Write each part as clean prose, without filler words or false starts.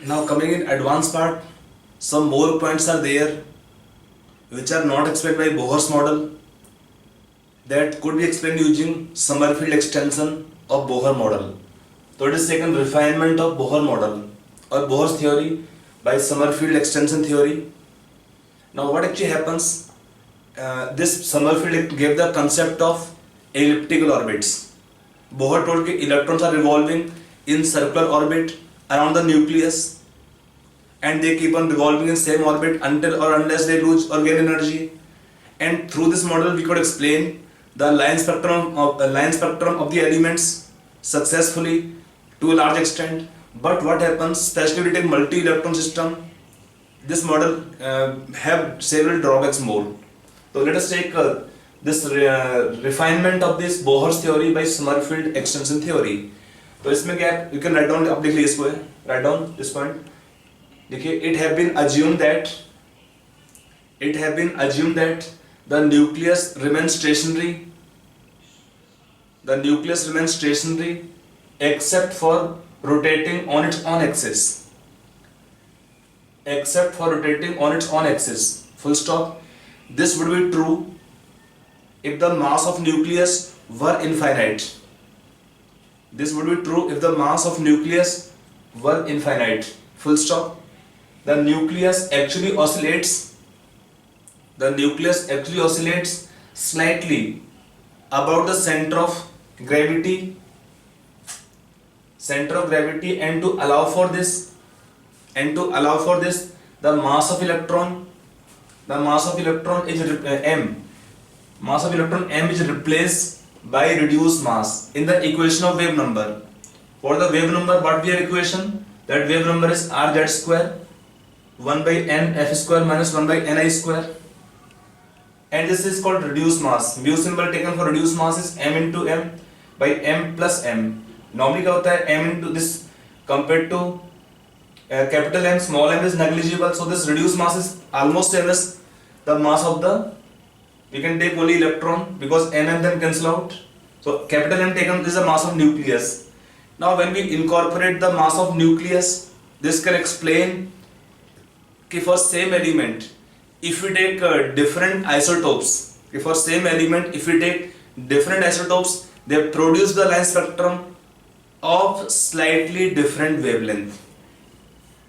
Now coming in advanced part, some more points are there which are not explained by Bohr's model that could be explained using Summerfield extension of Bohr model. So it is second refinement of Bohr model or Bohr's theory by Summerfield extension theory. Now what actually happens? This Summerfield gave the concept of elliptical orbits. Bohr told that electrons are revolving in circular orbit around the nucleus and they keep on revolving in same orbit until or unless they lose or gain energy. And through this model we could explain the line spectrum of the elements successfully to a large extent. But what happens, especially when we take multi-electron system, this model have several drawbacks more. So let us take this refinement of this Bohr's theory by Summerfield extension theory. तो इसमें क्या है, you can write down, आप देख लीजिए इसको, write down this point. देखिए, it have been assumed that the nucleus remains stationary. The nucleus remains stationary except for rotating on its own axis. Except for rotating on its own axis. Full stop. This would be true if the mass of nucleus were infinite. This would be true if the mass of nucleus were infinite. Full stop. The nucleus actually oscillates. The nucleus actually oscillates slightly about the center of gravity. And to allow for this, the mass of electron is m. Mass of electron m is replaced by reduced mass in the equation of wave number. For the wave number, what we have equation? That wave number is rz square 1 by n f square minus 1 by ni square. And this is called reduced mass. Mu symbol taken for reduced mass is m into m by m plus m. Normally क्या होता है, m into this compared to capital M, small m is negligible. So this reduced mass is almost same as the mass of the, we can take only electron because n and then cancel out. So capital M taken is the mass of nucleus. Now when we incorporate the mass of nucleus, this can explain कि for same element, if we take different isotopes, they produce the line spectrum of slightly different wavelength.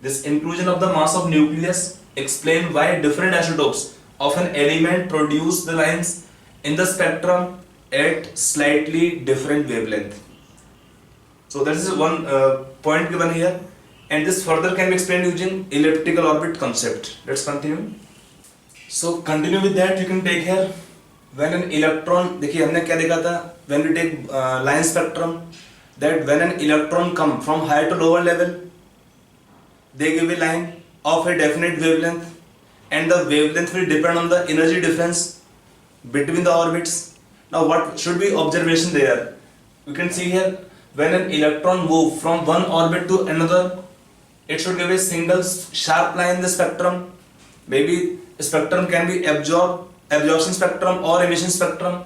This inclusion of the mass of nucleus explain why different isotopes of an element produce the lines in the spectrum at slightly different wavelength. So that is one point given here, and this further can be explained using elliptical orbit concept. Let's continue. So continue with that. You can take here when an electron, देखिए हमने क्या देखा था, when we take line spectrum, that when an electron come from higher to lower level, they give a line of a definite wavelength, and the wavelength will depend on the energy difference between the orbits. Now what should be observation there? You can see here, when an electron move from one orbit to another, it should give a single sharp line in the spectrum. Maybe spectrum can be absorption spectrum or emission spectrum,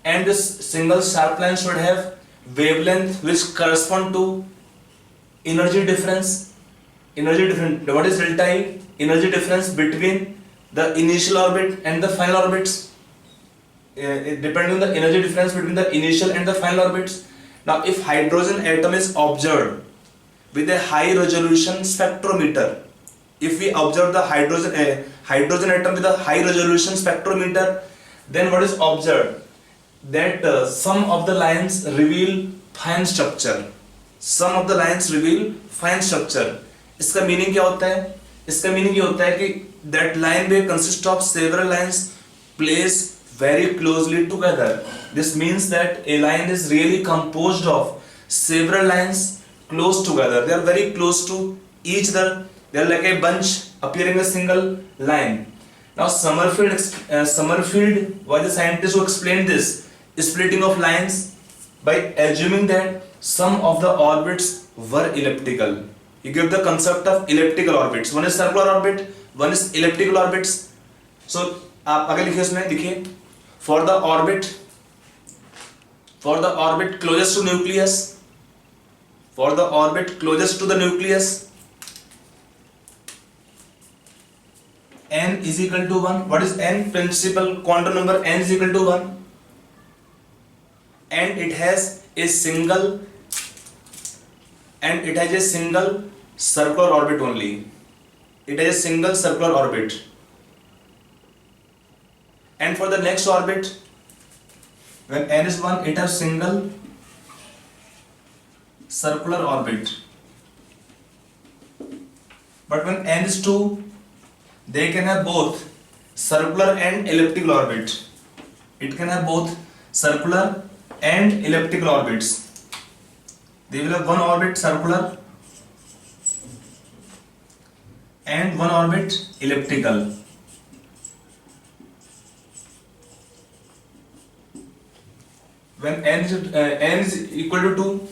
and this single sharp line should have wavelength which correspond to energy difference. What is delta E? Energy difference between the initial orbit and the final orbits. Depending on the energy difference between the initial and the final orbits. Now if hydrogen atom is observed with a high resolution spectrometer, if we observe the hydrogen atom with a high resolution spectrometer, then what is observed? That some of the lines reveal fine structure. इसका meaning क्या होता है? इसका meaning ये होता है कि that line may consist of several lines placed very closely together. This means that a line is really composed of several lines close together. They are very close to each other. They are like a bunch appearing a single line. Now Summerfield was the scientist who explained this splitting of lines by assuming that some of the orbits were elliptical. He gave the concept of elliptical orbits. One is circular orbit, one is elliptical orbits. So आप अगर लिखिए उसमें देखिए, for the orbit closest to the nucleus, is equal to 1. What is n? Principal quantum number n is equal to 1, and it has a single circular orbit only. It has a single circular orbit. And for the next orbit, when n is 1, it has single circular orbit. But when n is 2, they can have both circular and elliptical orbit. It can have both circular and elliptical orbits. They will have one orbit circular and one orbit elliptical. When n is equal to 2,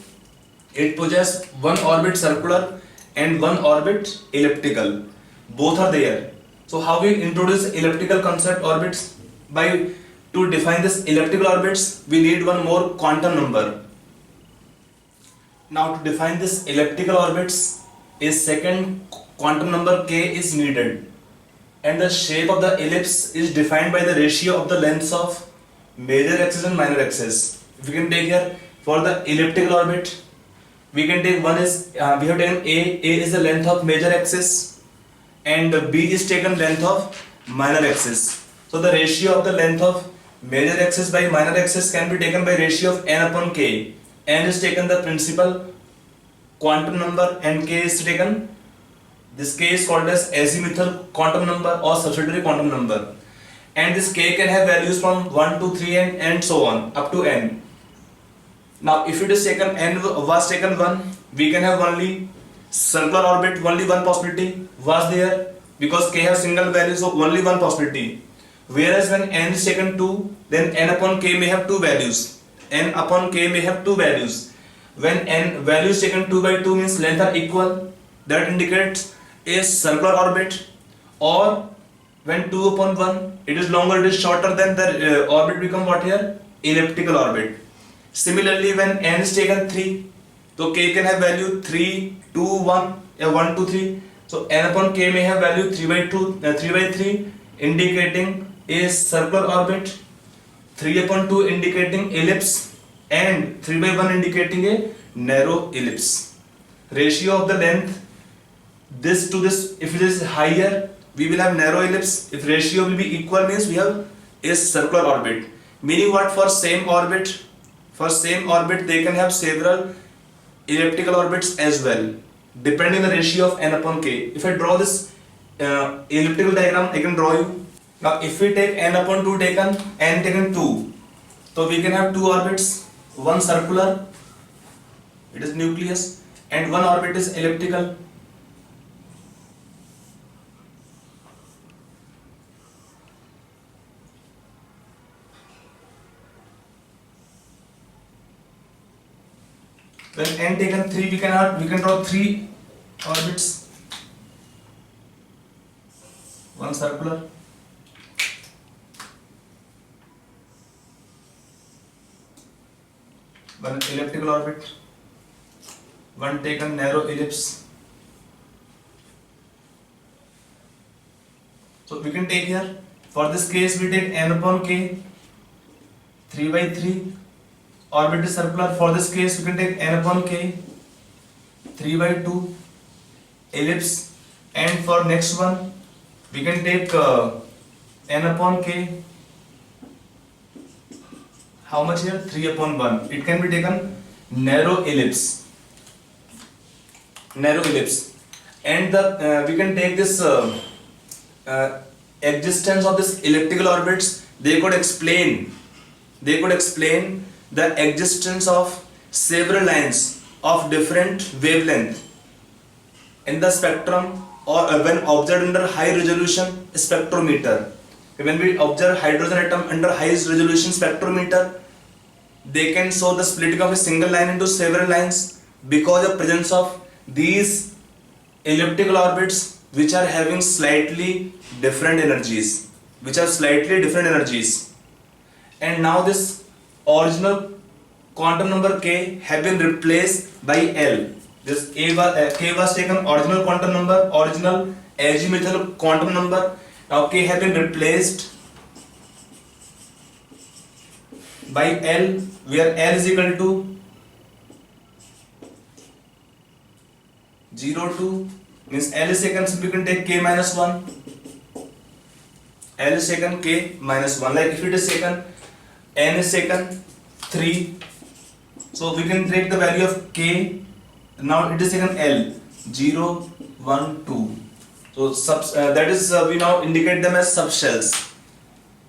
it possesses one orbit circular and one orbit elliptical. Both are there. So how we introduce elliptical concept orbits? To define this elliptical orbits, we need one more quantum number. Now to define this elliptical orbits, a second quantum number k is needed, and the shape of the ellipse is defined by the ratio of the lengths of major axis and minor axis. If we can take here for the elliptical orbit, we can take one is we have taken a is the length of major axis, and b is taken length of minor axis. So the ratio of the length of major axis by minor axis can be taken by ratio of n upon k. N is taken the principal quantum number and k is taken, this k is called as azimuthal quantum number or subsidiary quantum number, and this k can have values from 1 to 3 and so on up to n. Now if it is taken n was taken 1, we can have only circular orbit, only one possibility was there, because k has single value, so only one possibility. Whereas when n is taken 2, then n upon k may have two values. N upon k may have two values. When n value is taken 2 by 2 means length are equal, that indicates a circular orbit. Or when 2 upon 1, it is longer, it is shorter, then the orbit become what here? Elliptical orbit. Similarly, when n is taken 3, so k can have value 3, 2, 1, 1, 2, 3. So n upon k may have value 3 by 2, 3 by 3, indicating a circular orbit, 3 upon 2 indicating ellipse, and 3 by 1 indicating a narrow ellipse. Ratio of the length this to this, if it is higher, we will have narrow ellipse. If ratio will be equal, means we have a circular orbit. Meaning what? For same orbit they can have several elliptical orbits as well, depending on the ratio of n upon k. If I draw this elliptical diagram, I can draw you. Now if we take n upon 2 taken, n taken 2, so we can have two orbits, one circular, it is nucleus, and one orbit is elliptical. When n taken 3, we can draw three orbits, one circular, one elliptical orbit, one taken narrow ellipse. So we can take here, for this case we take n upon k, 3 by 3, orbit is circular. For this case we can take n upon k, 3 by 2, ellipse, and for next one we can take n upon k, how much here? 3 upon 1. It can be taken narrow ellipse. And we can take this existence of this elliptical orbits. They could explain the existence of several lines of different wavelength in the spectrum, or when observed under high resolution spectrometer. When we observe hydrogen atom under high resolution spectrometer, they can show the splitting of a single line into several lines because of presence of these elliptical orbits which are having slightly different energies. And now this original quantum number k have been replaced by L. This k was taken original quantum number, original azimuthal quantum number, Now K has been replaced by L, where L is equal to 0 to, means L is taken, so we can take K minus 1. L is taken, K minus 1. Like if it is taken, N is taken 3. So we can take the value of K. Now it is taken L 0, 1, 2. So that is we now indicate them as subshells.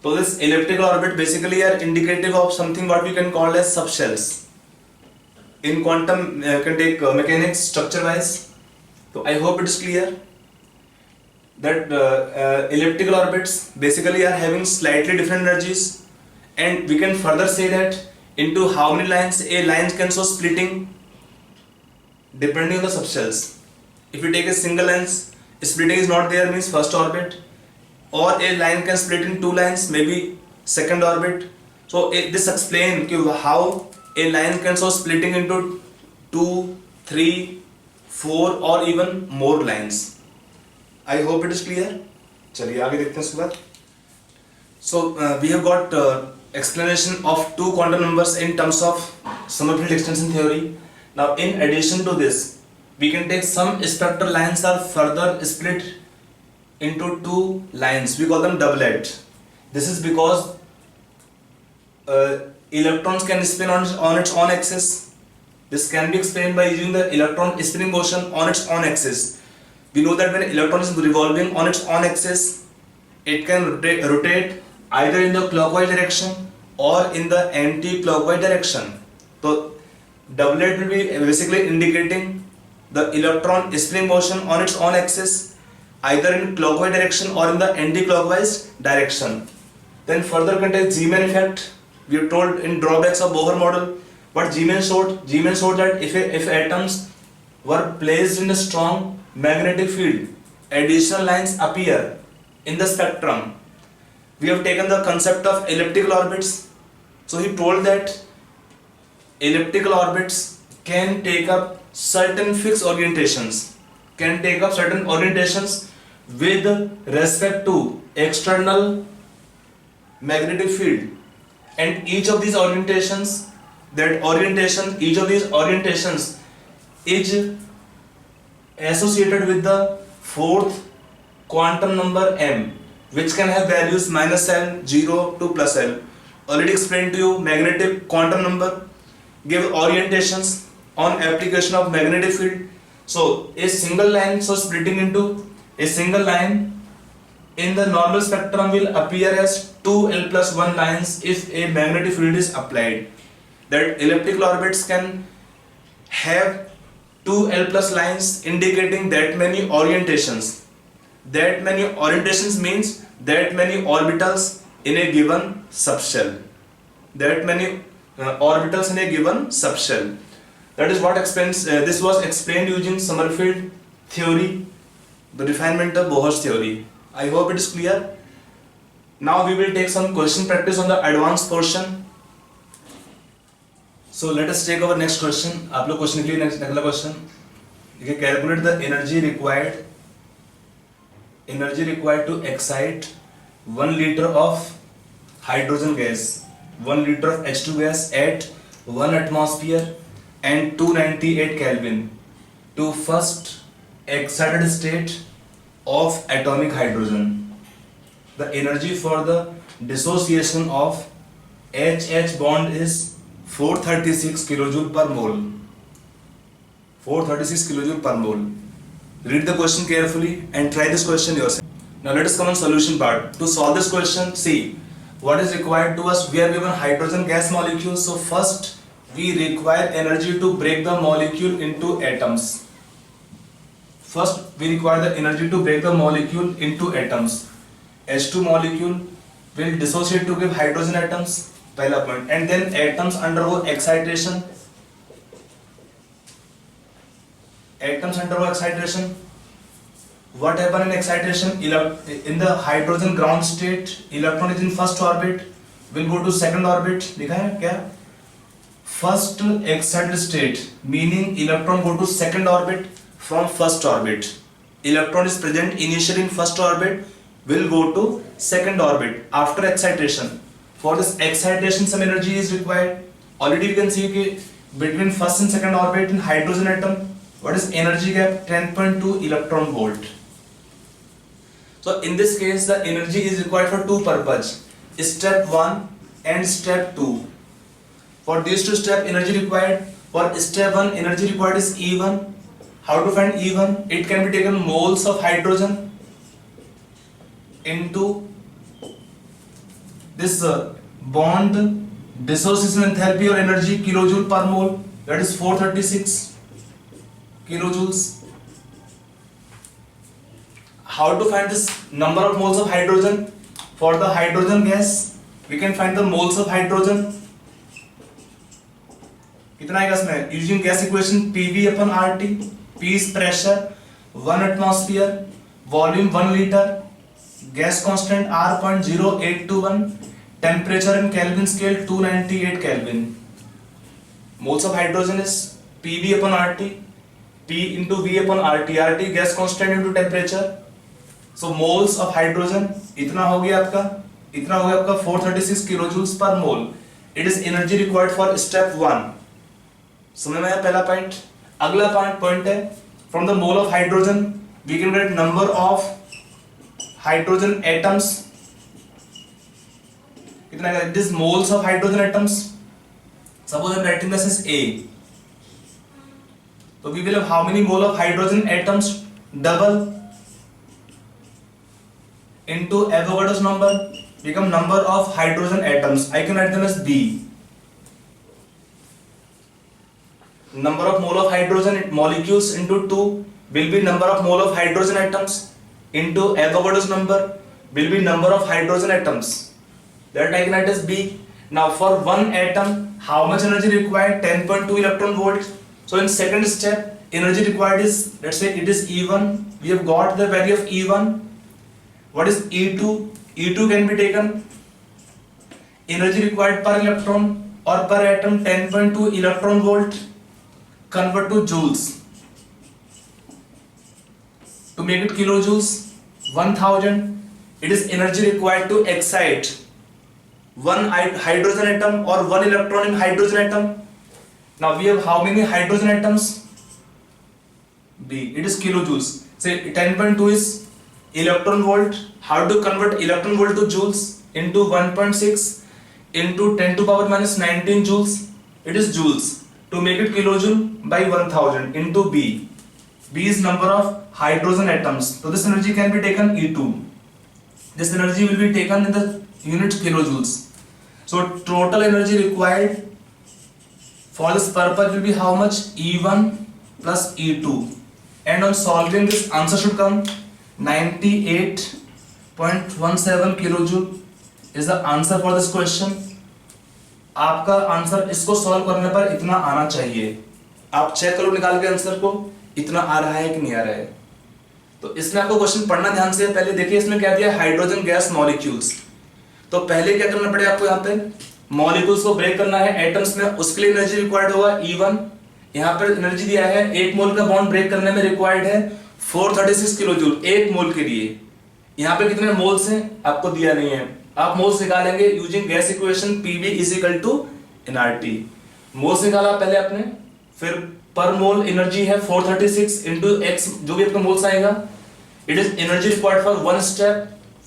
So this elliptical orbit basically are indicative of something what we can call as subshells. In quantum can take mechanics structure wise. So I hope it is clear that elliptical orbits basically are having slightly different energies, and we can further say that into how many lines a line can show splitting depending on the subshells. If you take a single lens, splitting is not there, means first orbit, or a line can split in 2 lines, maybe second orbit. So this explains how a line can show splitting into 2, 3, 4 or even more lines. I hope it is clear. चलिए आगे देखते हैं इसके बाद. So we have got explanation of 2 quantum numbers in terms of Sommerfeld extension theory. Now in addition to this, we can take some spectral lines are further split into 2 lines. We call them doublet. This is because electrons can spin on its own axis. This can be explained by using the electron spinning motion on its own axis. We know that when electron is revolving on its own axis, it can rotate either in the clockwise direction or in the anti-clockwise direction. So doublet will be basically indicating the electron spinning motion on its own axis, either in clockwise direction or in the anti-clockwise direction. Then further contains Zeeman effect. We have told in drawbacks of Bohr model. What Zeeman showed that if atoms were placed in a strong magnetic field, additional lines appear in the spectrum. We have taken the concept of elliptical orbits. So he told that elliptical orbits can take up certain fixed orientations, with respect to external magnetic field, and each of these orientations is associated with the 4th quantum number m, which can have values minus L, 0 to plus L. Already explained to you, magnetic quantum number give orientations on application of magnetic field. So a single line, so splitting into a single line in the normal spectrum will appear as 2L plus 1 lines if a magnetic field is applied. That elliptical orbits can have 2L plus lines indicating that many orientations. That many orientations means that many orbitals in a given subshell. That is what explains. This was explained using Sommerfeld theory, the refinement of Bohr's theory. I hope it is clear. Now we will take some question practice on the advanced portion. So let us take our next question. आप लोग question के लिए next अगला question देखिए. Calculate the energy required to excite 1 liter of hydrogen gas, 1 liter of H2 gas at 1 atmosphere and 298 Kelvin to first excited state of atomic hydrogen. The energy for the dissociation of HH bond is 436 kilojoule per mole. 436 kilojoule per mole. Read the question carefully and try this question yourself. Now let us come on solution part. To solve this question, see what is required to us. We are given hydrogen gas molecule. So first we require energy to break the molecule into atoms. H2 molecule will dissociate to give hydrogen atoms. पहला point. And then atoms undergo excitation. What happen in excitation? In the hydrogen ground state, electron is in first orbit, will go to second orbit. लिखा है क्या? First excited state meaning electron go to second orbit from first orbit. Electron is present initially in first orbit, will go to second orbit after excitation. For this excitation, some energy is required. Already we can see that between first and second orbit in hydrogen atom, what is energy gap? 10.2 electron volt. So in this case, the energy is required for two purposes: step 1 and step 2. For these two steps, energy required. For step 1, energy required is E1. How to find E1? It can be taken moles of hydrogen into this bond dissociation enthalpy or energy kilojoule per mole, that is 436 kilojoules. How to find this number of moles of hydrogen? For the hydrogen gas, we can find the moles of hydrogen. कितना आएगा इसमें? Using gas equation PV upon RT. P is pressure, 1 atmosphere, volume 1 liter, gas constant R 0.0821, temperature in Kelvin scale 298 Kelvin. Moles of hydrogen is PV upon RT, P into V upon RT, RT gas constant into temperature. So moles of hydrogen इतना हो गया आपका 436 kilojoules per mole. It is energy required for step 1. समझ में आया पहला point. अगला point है, from the mole of hydrogen we can get number of hydrogen atoms. कितना है? It is moles of hydrogen atoms. Suppose I'm writing this as A. So we will have how many mole of hydrogen atoms? Double into Avogadro's number become number of hydrogen atoms. I can write them as B. Number of mole of hydrogen molecules into 2 will be number of mole of hydrogen atoms into Avogadro's number will be number of hydrogen atoms. That I can write as B. Now for one atom, how much energy required? 10.2 electron volt. So in second step, energy required is, let's say it is E1. We have got the value of E1. What is E2? E2 can be taken. Energy required per electron or per atom 10.2 electron volt. Convert to joules. To make it kilojoules, 1000. It is energy required to excite one hydrogen atom or one electron in hydrogen atom. Now we have how many hydrogen atoms? B. It is kilojoules. Say 10.2 is electron volt. How to convert electron volt to joules? Into 1.6 into 10 to power minus 19 joules. It is joules. To make it kilojoule by 1000 into B. B is number of hydrogen atoms. So this energy can be taken E2. This energy will be taken in the unit kilojoules. So total energy required for this purpose will be how much? E1 plus E2. And on solving this, answer should come 98.17 kilojoule is the answer for this question. आपका answer इसको solve करने पर इतना आना चाहिए. आप check करो निकाल के आंसर को, इतना आ रहा है कि नहीं आ रहा है. तो इसमें आपको क्वेश्चन पढ़ना ध्यान से. पहले देखिए इसमें क्या दिया, हाइड्रोजन गैस मॉलिक्यूल्स. तो पहले क्या करना पड़ेगा आपको, यहाँ पे मॉलिक्यूल्स को ब्रेक करना है एटम्स में. उसके लिए एनर्जी रिक्वायर्ड होगा E1. यहाँ पर एनर्जी दिया है, एक मोल का बॉन्ड ब्रेक करने में रिक्वायर्ड है 436 किलोजूल एक मोल के लिए. यहाँ पे कितने मोल्स हैं आपको दिया नहीं है, आप मोल्स निकालेंगे using gas equation PV is equal to nRT. मोल्स निकाला पहले आपने, फिर पर मोल एनर्जी है 436 into x जो भी आपका मोल्स आएगा. It is energy required for one step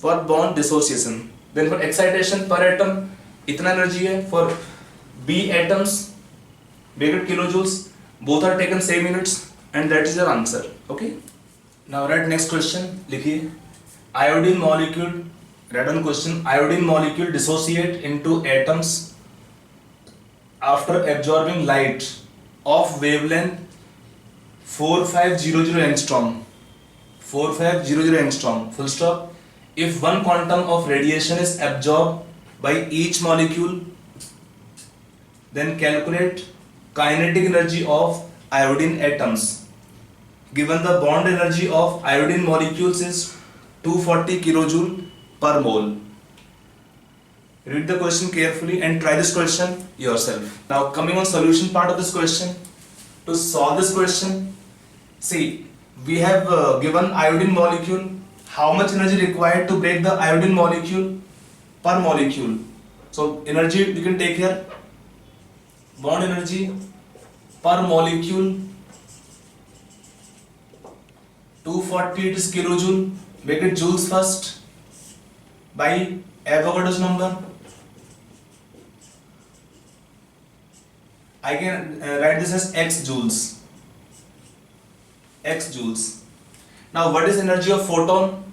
for bond dissociation. Then for excitation पर एटम इतना एनर्जी है. For B atoms bracket kilojoules, both are taken same units and that is your answer. Okay, now write next question. लिखिए iodine molecule. Write on question, iodine molecule dissociate into atoms after absorbing light of wavelength 4500 angstrom. 4500 angstrom. Full stop. If one quantum of radiation is absorbed by each molecule, then calculate kinetic energy of iodine atoms. Given the bond energy of iodine molecules is 240 kilojoule per mole. Read the question carefully and try this question yourself. Now coming on solution part of this question. To solve this question, see we have given iodine molecule how much energy required to break the iodine molecule per molecule. So energy we can take here, bond energy per molecule 240, it is kilojoule. Make it joules first by Avogadro's number. I can write this as x joules. X joules. Now, what is energy of photon?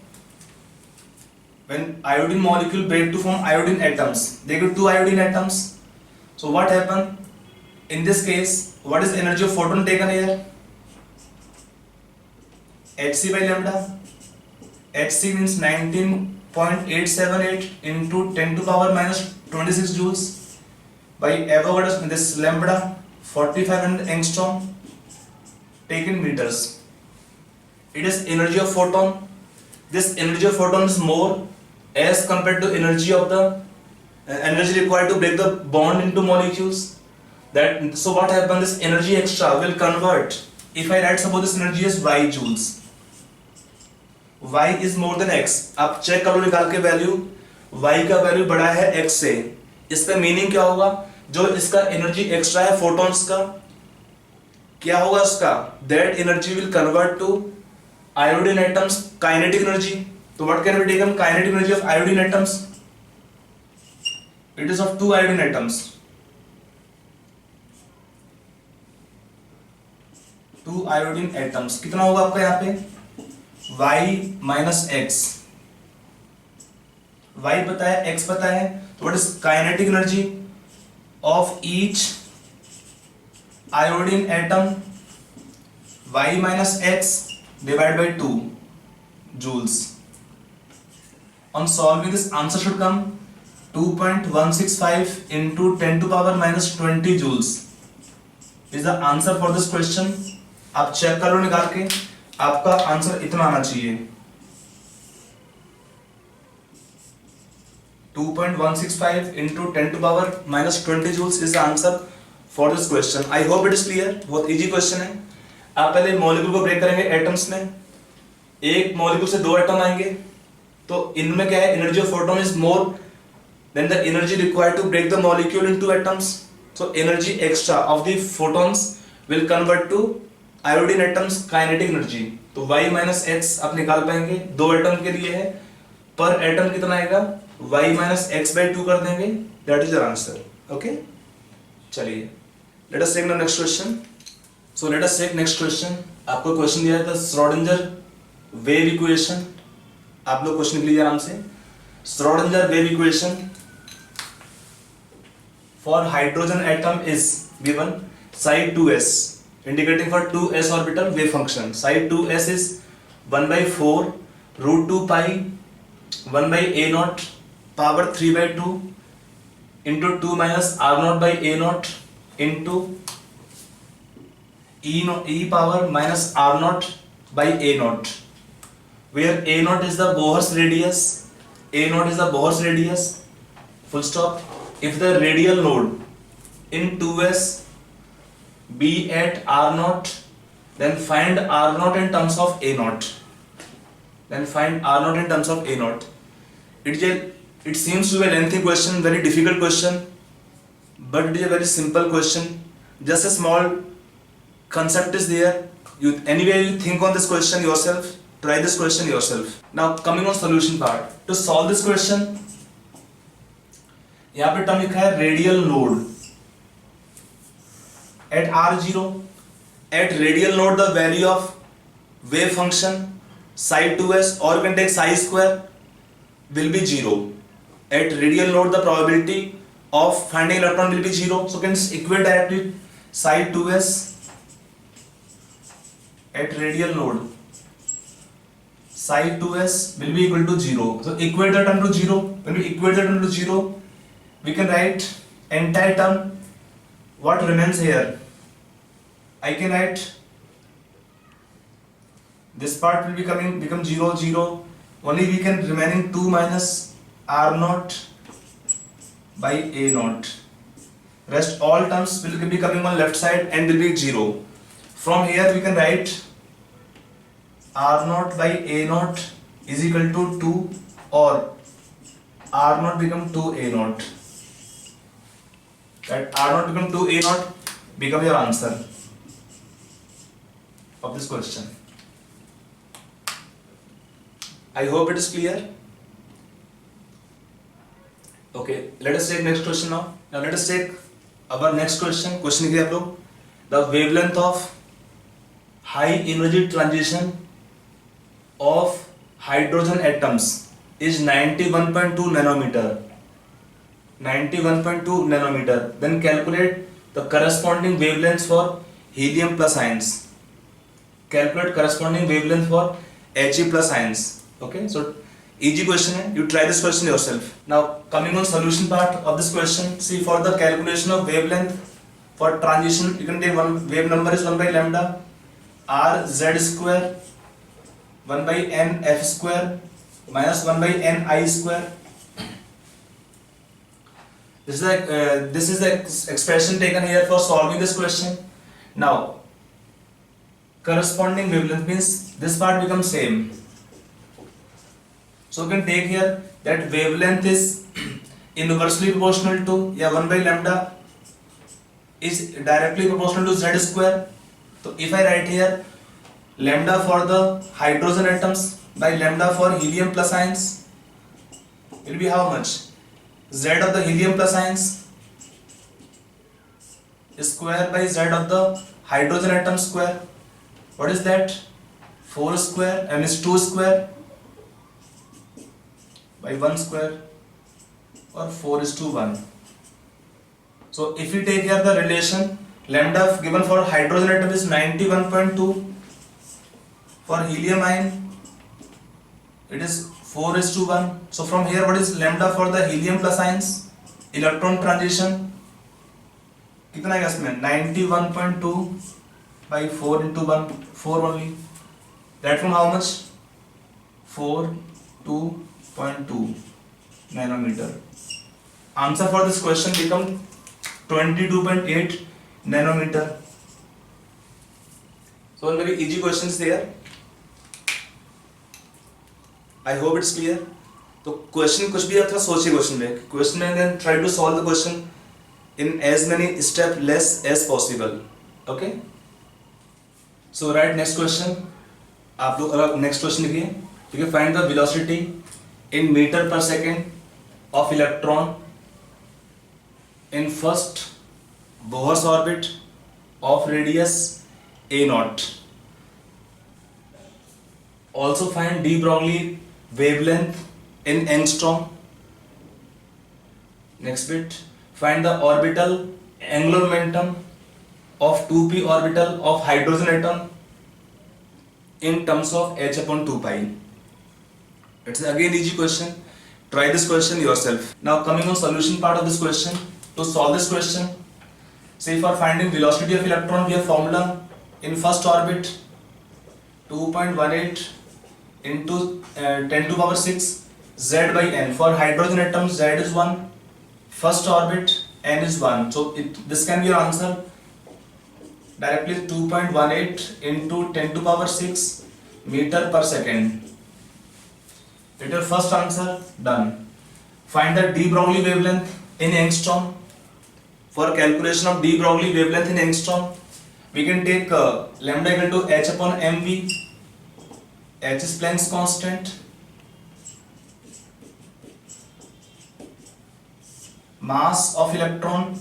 When iodine molecule break to form iodine atoms, they get two iodine atoms. So what happen? In this case, what is energy of photon taken here? Hc by lambda. Hc means 19.878 into 10 to power minus 26 joules by Avogadro's, this lambda 4500 angstrom taken meters. It is energy of photon. This energy of photon is more as compared to energy of the energy required to break the bond into molecules. That so what happens? This energy extra will convert. If I write suppose this energy is y joules, y is more than x. आप check करो निकाल के value, y का value बड़ा है x से. इसका meaning क्या होगा? जो इसका एनर्जी एक्स्ट्रा है फोटॉन्स का, क्या होगा उसका? That energy will convert to iodine atoms kinetic energy. So what can be taken? Kinetic energy of iodine atoms. It is of two iodine atoms. Two iodine atoms. कितना होगा आपका यहाँ पे? Y minus x. Y पता है, x पता है. So what is kinetic energy of each iodine atom? Y minus x divided by 2 joules. On solving this, answer should come 2.165 into 10 to power minus 20 joules is the answer for this question. आप check करो निकाल के, आपका answer इतना आना चाहिए. 2.165 into 10 to power minus 20 joules is the answer for this question. I hope it is clear. बहुत easy question है. आप पहले मॉलिक्यूल को ब्रेक करेंगे एटम्स में. एक मॉलिक्यूल से दो एटम आएंगे, तो इनमें क्या है? Energy of photon is more than the energy required to break the molecule into atoms. So energy extra of the photons will convert to iodine atoms kinetic energy. तो y माइनस एक्स आप निकाल पाएंगे. दो atom के लिए है, पर atom कितना आएगा? y माइनस एक्स बाई 2 कर देंगे. That is the answer. Okay, चलिए let us take the next question. So let us take next question. आपको क्वेश्चन दिया था श्रोडिंगर वेव इक्वेशन. आप लोग क्वेश्चन लिख लीजिए आराम से. Schrodinger wave equation for hydrogen atom is given psi 2s indicating for 2s orbital wave function. Psi 2s is 1 by 4 root 2 pi 1 by a naught power 3 by 2 into 2 minus r naught by a naught into e power minus r naught by a naught, where a naught is the Bohr's radius. A naught is the Bohr's radius. Full stop. If the radial node in 2s be at r naught, then find r naught in terms of a naught. Then find r naught in terms of a naught. It seems to be a lengthy question, very difficult question, but it is a very simple question. Just a small concept is there. Anyway, you think on this question yourself. Try this question yourself. Now coming on solution part. To solve this question, यहाँ पे term लिखा है radial node at r0. At radial node the value of wave function psi 2s or you can take psi square will be 0. At radial node the probability of finding electron will be 0. So can equate directly psi 2s at radial node. Psi 2s will be equal to 0. So equate the term to 0. When we equate the term to 0, we can write entire term. What remains here? I can write this part will become 0 0. Only we can remaining 2 minus r naught by a naught. Rest all terms will be coming on left side and will be 0. From here we can write r naught by a naught is equal to 2 or r naught become 2a naught. That r naught become 2a naught become your answer of this question. I hope it is clear. Okay, let us take next question now. Now let us take our next question. Question लिखिए आप लोग. The wavelength of high energy transition of hydrogen atoms is 91.2 nanometer. 91.2 nanometer. Then calculate the corresponding wavelengths for helium plus ions. Calculate corresponding wavelength for He plus ions. Okay, so easy question hai. You try this question yourself. Now coming on solution part of this question. See, for the calculation of wavelength for transition, you can take one wave number is 1 by lambda r z square 1 by n f square minus 1 by n I square. This is the expression taken here for solving this question. Now corresponding wavelength means this part becomes same. So you can take here that wavelength is inversely proportional to 1 by lambda is directly proportional to z square. So if I write here lambda for the hydrogen atoms by lambda for helium plus ions will be how much? Z of the helium plus ions square by z of the hydrogen atom square. What is that? 4 square and is 2 square by 1 square or 4:1. So if we take here the relation lambda given for hydrogen atom is 91.2, for helium ion it is 4:1. So from here what is lambda for the helium plus ions electron transition कितना है इसमें 91.2 by 4:1, 4 only. That from how much? 4:2.2 nanometer. Answer for this question become 22.8 nanometer. So very easy questions there. I hope it's clear. तो question कुछ भी था सोचिए question में. Question and then try to solve the question in as many steps less as possible. Okay. So write next question. आप लोग अगर next question लिखिए. ठीक है. Find the velocity in meter per second of electron in first Bohr orbit of radius a naught. Also find de Broglie wavelength in angstrom. Next bit. Find the orbital angular momentum of 2p orbital of hydrogen atom in terms of h upon 2 pi. It's again easy question. Try this question yourself. Now coming on solution part of this question. To solve this question, say for finding velocity of electron, we have formula in first orbit 2.18 into 10 to power 6 z by n. For hydrogen atom z is 1, first orbit n is 1. So this can be your answer directly 2.18 into 10 to power 6 meter per second. It is your first answer done. Find the de Broglie wavelength in angstrom. For calculation of de Broglie wavelength in angstrom, we can take lambda equal to h upon mv. H is Planck's constant. Mass of electron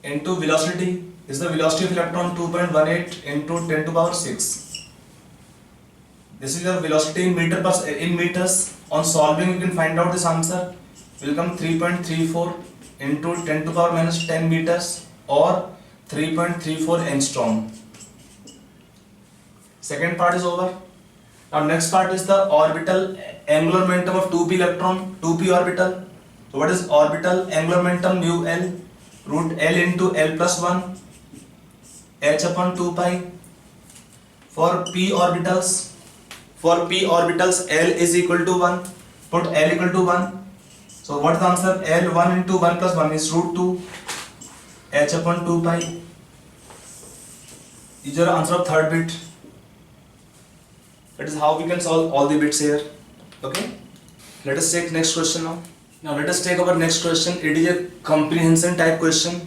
into velocity is the velocity of electron 2.18 into 10 to power 6. This is your velocity in meters. On solving, you can find out this answer. Will come 3.34 into 10 to power minus 10 meters or 3.34 angstrom. Second part is over. Now next part is the orbital angular momentum of 2p electron, 2p orbital. So what is orbital angular momentum? Mu L, root L into L plus 1, h upon 2 pi. For p orbitals, L is equal to 1. Put L equal to 1. So what is the answer? L 1 into 1 plus 1 is root 2, h upon 2 pi. Is your answer of third bit. That is how we can solve all the bits here. Okay. Let us take next question now. Now let us take our next question. It is a comprehension type question,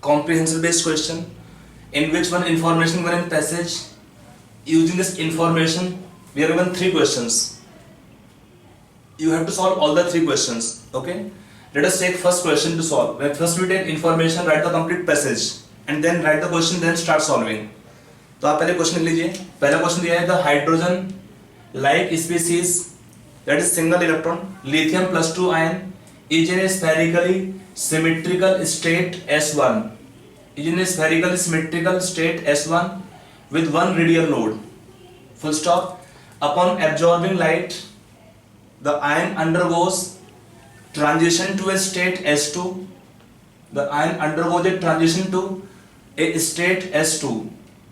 comprehension based question, in which one information given in passage. Using this information, we are given 3 questions. You have to solve all the 3 questions. Okay. Let us take first question to solve. When first we take information, write the complete passage, and then write the question, then start solving. तो आप पहले question लिख लीजिए. पहला question दिया है the hydrogen like species that is single electron lithium plus 2 ion is in a spherically symmetrical state S1 is in a spherically symmetrical state S1 with one radial node. Full stop. Upon absorbing light, the ion undergoes transition to a state S2. The ion undergoes a transition to a state S2.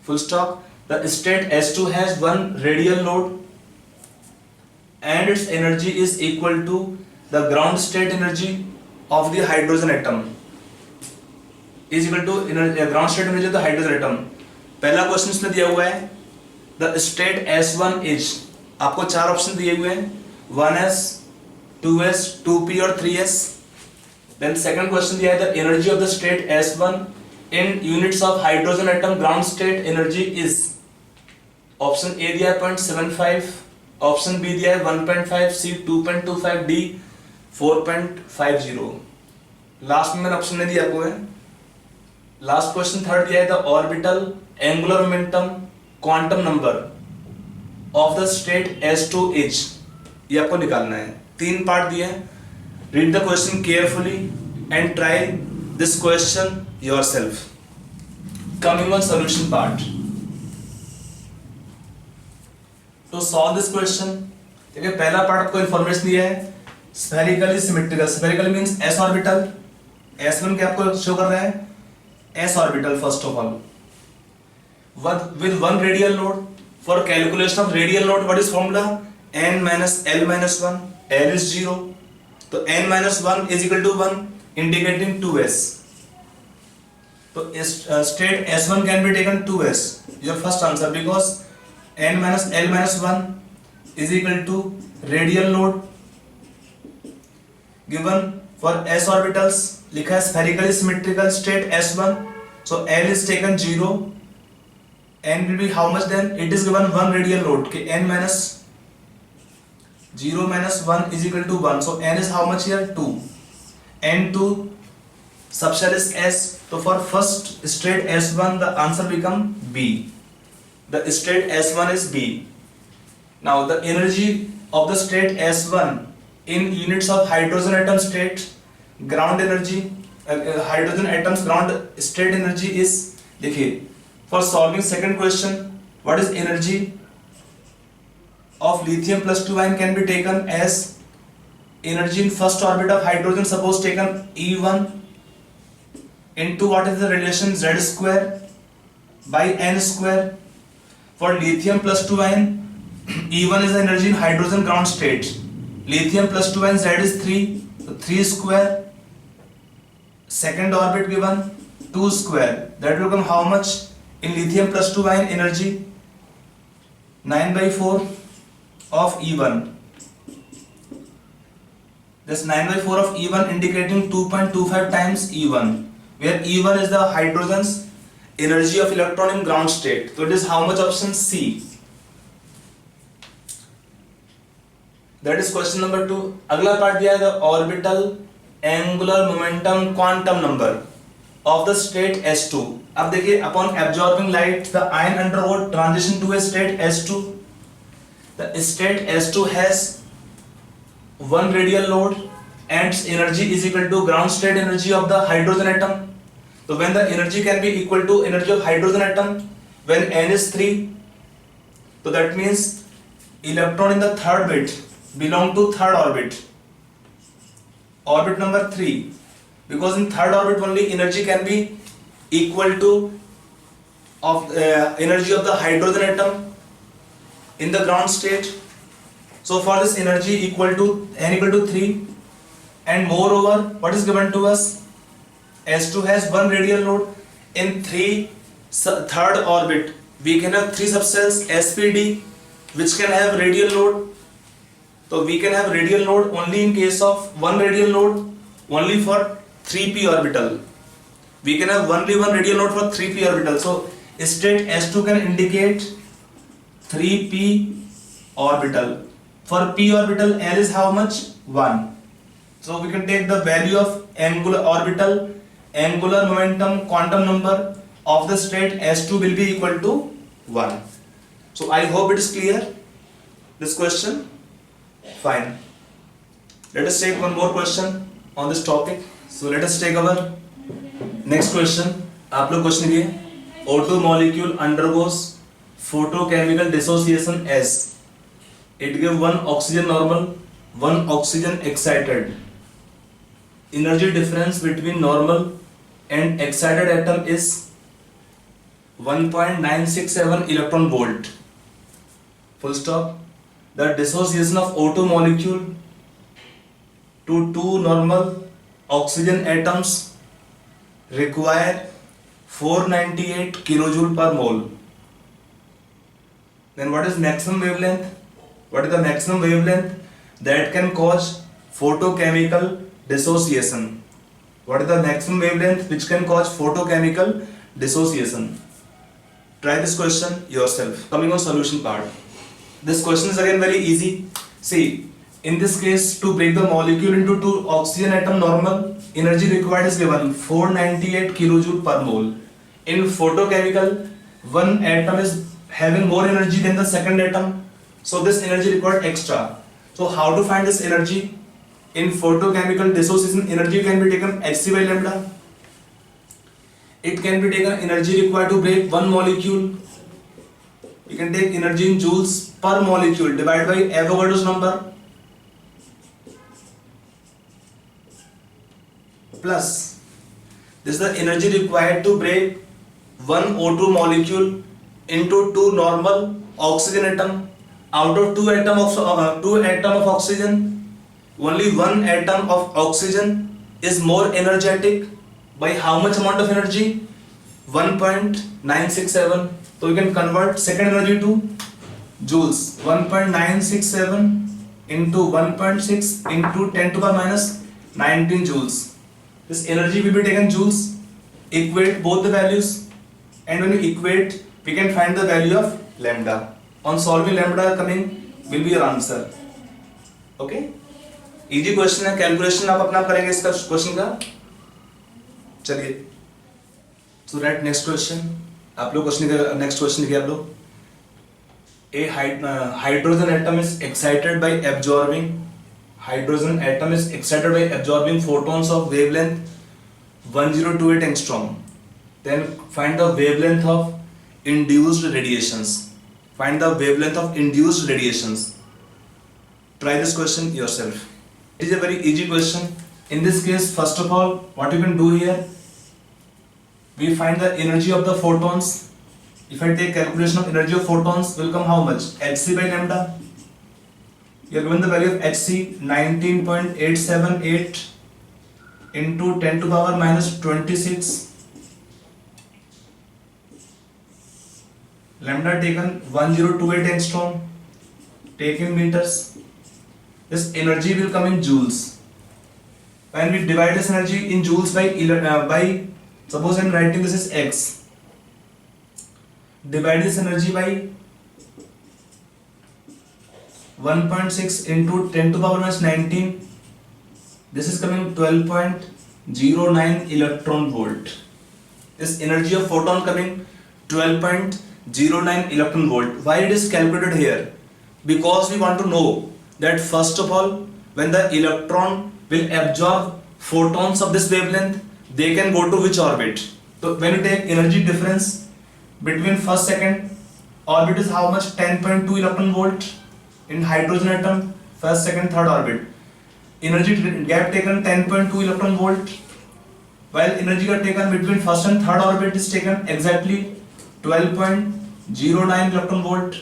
Full stop. The state S2 has one radial node and its energy is equal to the ground state energy of the hydrogen atom is equal to ground state energy of the hydrogen atom. पहला question इसमें दिया हुआ है the state S1 is, आपको 4 option दिए हुए हैं 1s 2s 2p और 3s. Then second question दिया है the energy of the state S1 in units of hydrogen atom ground state energy is. Option A दिया है 0.75, ऑप्शन बी दिया है 1.5, सी 2.25, डी 4.50. लास्ट में मैंने ऑप्शन नहीं दिया आपको है. लास्ट क्वेश्चन थर्ड दिया है the orbital angular momentum quantum number of the state S2 is. ये आपको निकालना है. 3 पार्ट दिए हैं. Read the question carefully and try this question yourself. Coming on solution part. To solve this question, देखिए पहला पार्ट आपको इंफॉर्मेशन दिया है spherically symmetrical. Spherical means s orbital. S1 क्या आपको शो कर रहा है s orbital first of all with one radial node. For calculation of radial node, what is formula? n minus l minus 1. l is 0, तो n minus 1 is equal to 1, indicating 2s. So state S1 can be taken 2s. Your first answer, because n minus l minus 1 is equal to radial node given for s orbitals. लिखा है spherically symmetrical state S1. So l is taken 0. n will be how much then? It is given one radial node. Okay, n minus 0 minus 1 is equal to 1. So n is how much here? 2. n2 subshell is s. So for first state S1 the answer become B. The state S1 is B. Now the energy of the state S1 in units of hydrogen atom state ground energy, hydrogen atoms ground state energy is, देखिए for solving second question, what is energy of lithium plus 2 ion can be taken as energy in first orbit of hydrogen, suppose taken E1 into what is the relation z square by n square. For lithium plus 2 ion, E1 is the energy in hydrogen ground state. Lithium plus 2 ion z is 3, so 3 square. Second orbit given 2 square. That will become how much in lithium plus 2 ion energy? 9/4 of E1. This 9/4 of E1 indicating 2.25 times E1. Where E1 is the hydrogen's energy of electron in ground state. So it is how much? Option C. That is question number 2. अगला part दिया है the orbital angular momentum quantum number of the state S2. अब देखिए upon absorbing light the ion undergo transition to a state S2. The state S2 has one radial node and its energy is equal to ground state energy of the hydrogen atom. So when the energy can be equal to energy of hydrogen atom when n is 3, so that means electron in the third bit belong to third orbit, orbit number 3, because in third orbit only energy can be equal to of energy of the hydrogen atom in the ground state. So for this energy equal to n equal to 3, and moreover what is given to us? S2 has one radial node in third orbit. We can have 3 subcells SPD which can have radial load. So we can have radial load only in case of one radial load, only for 3p orbital. We can have only one radial load for 3p orbital. So state S2 can indicate 3p orbital. For p orbital, L is how much? 1. So we can take the value of angular orbital, angular momentum, quantum number of the state S2 will be equal to 1. So I hope it is clear, this question. Fine. Let us take one more question on this topic. So let us take our next question. आप लोग question लिखिए. O2 molecule undergoes photochemical dissociation as it gives one oxygen normal, one oxygen excited. Energy difference between normal and excited atom is 1.967 electron volt. Full stop. The dissociation of O2 molecule to two normal oxygen atoms require 498 kilojoule per mole. Then what is maximum wavelength? What is the maximum wavelength that can cause photochemical dissociation? What is the maximum wavelength which can cause photochemical dissociation? Try this question yourself. Coming on solution part. This question is again very easy. See, in this case, to break the molecule into two oxygen atom normal, energy required is given 498 kilojoule per mole. In photochemical, one atom is having more energy than the second atom, so this energy required extra. So how to find this energy? In photochemical dissociation, energy can be taken Hc by lambda. It can be taken energy required to break one molecule. You can take energy in joules per molecule divided by Avogadro's number plus this is the energy required to break one O2 molecule into two normal oxygen atom. Out of two atom of oxygen, only one atom of oxygen is more energetic by how much amount of energy? 1.967. So you can convert second energy to joules. 1.967 into 1.6 into 10 to the power minus 19 joules. This energy will be taken joules. Equate both the values, and when you equate, we can find the value of lambda. On solving lambda coming will be your answer. Okay? Easy question है. Calculation आप अपना करेंगे इसका question का. चलिए. So write next question. आप लोग question का नेक्स्ट क्वेश्चन लिखिए आप लोग. A hydrogen atom is excited by absorbing photons of wavelength 1028 angstrom. Then find the wavelength of induced radiations. Find the wavelength of induced radiations. Try this question yourself. It is a very easy question. In this case, first of all, what you can do here, we find the energy of the photons. If I take calculation of energy of photons, will come how much? Hc by lambda. You are given the value of Hc 19.878 into 10 to the power minus 26. Lambda taken 1028 angstrom. Take in meters. This energy will come in joules. When we divide this energy in joules by suppose I am writing this is x. Divide this energy by 1.6 into 10 to the power minus 19. This is coming 12.09 electron volt. This energy of photon coming 12.09 electron volt. Why it is calculated here? Because we want to know that first of all, when the electron will absorb photons of this wavelength, they can go to which orbit. So when you take energy difference between first second orbit is how much? 10.2 electron volt in hydrogen atom, first second third orbit. Energy gap taken 10.2 electron volt, while energy got taken between first and third orbit is taken exactly 12.09 electron volt.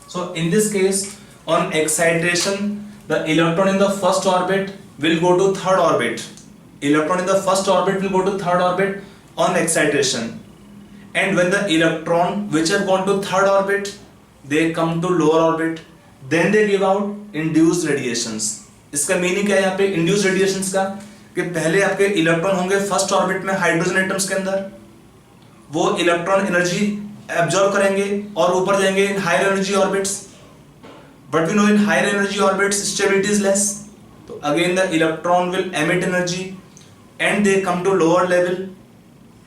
So in this case, on excitation, the electron in the first orbit will go to third orbit. Electron in the first orbit will go to third orbit on excitation. And when the electron which have gone to third orbit they come to lower orbit, then they give out induced radiations. इसका meaning क्या है यहाँ पे induced radiations का, कि पहले आपके electron होंगे फर्स्ट ऑर्बिट में हाइड्रोजन एटम्स के अंदर, वो इलेक्ट्रॉन एनर्जी एब्जॉर्ब करेंगे और ऊपर जाएंगे in higher energy orbits, but we know in higher energy orbits stability is less, तो again the electron will emit energy and they come to lower level,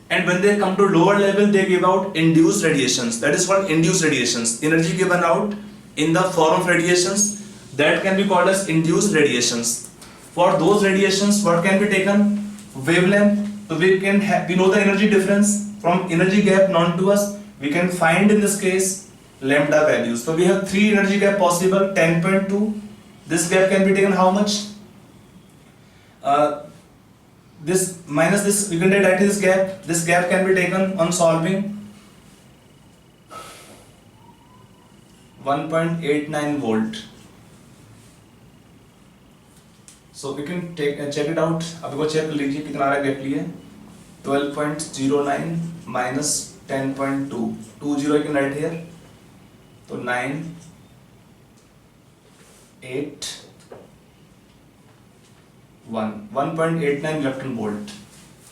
and when they come to lower level they give out induced radiations. That is called induced radiations. Energy given out in the form of radiations, that can be called as induced radiations. For those radiations what can be taken? Wavelength. So we know the energy difference from energy gap known to us, we can find in this case lambda values. So we have three energy gap possible. 10.2, this gap can be taken how much? This minus this, we can write this gap can be taken on solving 1.89 volt. So we can check it out. अब को check कर लीजिए कितना आ रहा है gap लिए, 12.09 minus 10.2, 20 you can write here, तो 9 8 1.89 electron volt.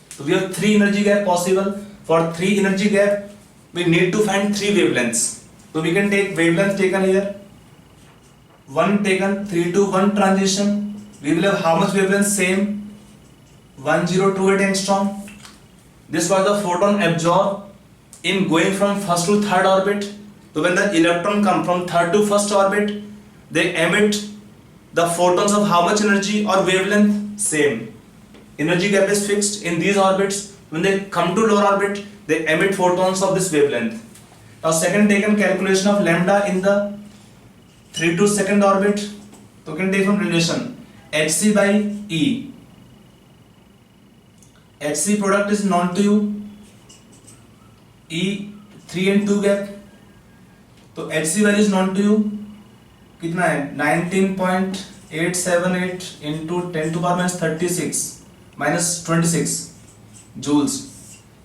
So we have three energy gap possible. For three energy gap we need to find three wavelengths. So we can take wavelength taken here, one taken 3 to 1 transition, we will have how much wavelength? Same, 1028 angstrom. This was the photon absorbed in going from first to third orbit. So when the electron come from third to first orbit, they emit the photons of how much energy or wavelength? Same. Energy gap is fixed in these orbits. When they come to lower orbit, they emit photons of this wavelength. Now second taken calculation of lambda in the 3 to second orbit. So we can take from relation Hc by E. Hc product is known to you. E 3 and 2 gap. तो Hc value is known to you. कितना है 19.878 into 10 to power minus 36 minus 26 joules.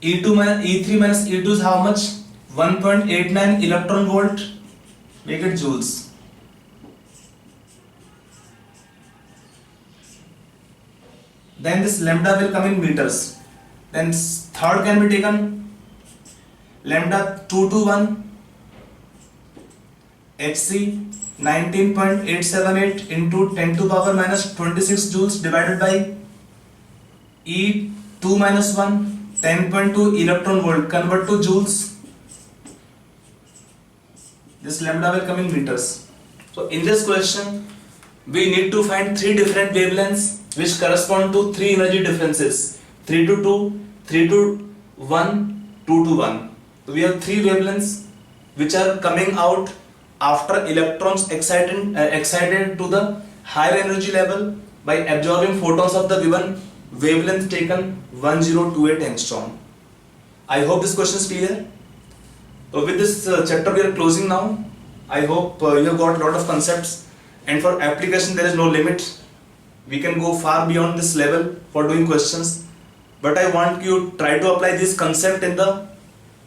E2 minus E3 minus E2 is how much? 1.89 electron volt. Make it joules. Then this lambda will come in meters. Then third can be taken lambda 2 to 1 Hc 19.878 into 10 to power minus 26 joules divided by E2 minus 1, 10.2 electron volt, convert to joules. This lambda will come in meters. So in this question we need to find three different wavelengths which correspond to three energy differences, 3 to 2, 3 to 1, 2 to 1. So we have three wavelengths which are coming out after electrons excited to the higher energy level by absorbing photons of the given wavelength taken 1028 angstrom. I hope this question is clear. So with this chapter we are closing now. I hope you have got a lot of concepts, and for application there is no limit. We can go far beyond this level for doing questions, but I want you to try to apply this concept in the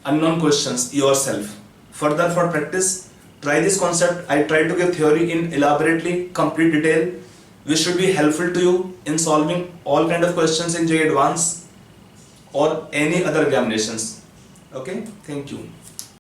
unknown questions yourself. Further, for practice, try this concept. I try to give theory in elaborately complete detail, which should be helpful to you in solving all kind of questions in JEE Advanced or any other examinations. Okay, thank you.